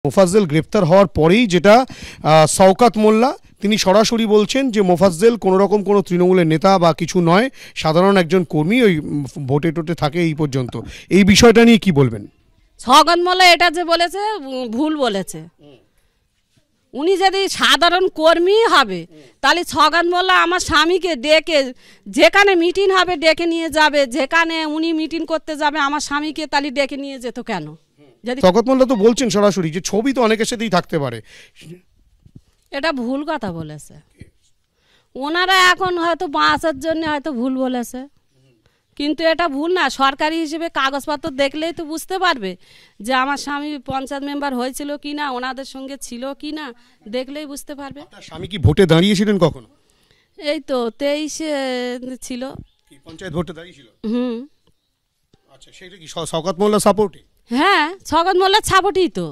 মোফাজ্জেল গ্রেপ্তার হওয়ার পরেই যেটা শওকত মোল্লা তিনি সরাসরি বলছেন যে মোফাজ্জেল কোনো রকম কোনো তৃণমূলের নেতা বা কিছু নয়, সাধারণ একজন কর্মী, ওই ভোটে টোটে থাকে এই পর্যন্ত। এই বিষয়টা নিয়ে কি বলবেন? শওকত মোল্লা এটা যে বলেছে ভুল বলেছে। উনি যদি সাধারণ কর্মী হবে তাহলে শওকত মোল্লা আমার স্বামীকে ডেকে যেখানে মিটিং হবে ডেকে নিয়ে যাবে, যেখানে উনি মিটিং করতে যাবে আমার স্বামীকে তাহলে ডেকে নিয়ে যেত কেন? শওকত মোল্লা তো বলছেন সরাসরি যে ছবি তো অনেকের সাথেই থাকতে পারে। এটা ভুল কথা বলেছে ওনারা, এখন হয়তো বাঁচার জন্য হয়তো ভুল বলেছে, কিন্তু এটা ভুল না। সরকারি হিসেবে কাগজপত্র দেখলেই তো বুঝতে পারবে যে আমার স্বামী পঞ্চায়েত মেম্বার হয়েছিল কি না, ওনাদের সঙ্গে ছিল কি না, দেখলেই বুঝতে পারবে। স্বামী কি ভোটে দাঁড়িয়েছিলেন কখনো? এই তো 23-এ ছিল, পঞ্চায়েত ভোটে দাঁড়িয়েছিল। হুম। আচ্ছা, সেটা কি শওকত মোল্লা সাপোর্টে? হ্যাঁ, শওকত মোল্লার সাপোর্টই তো।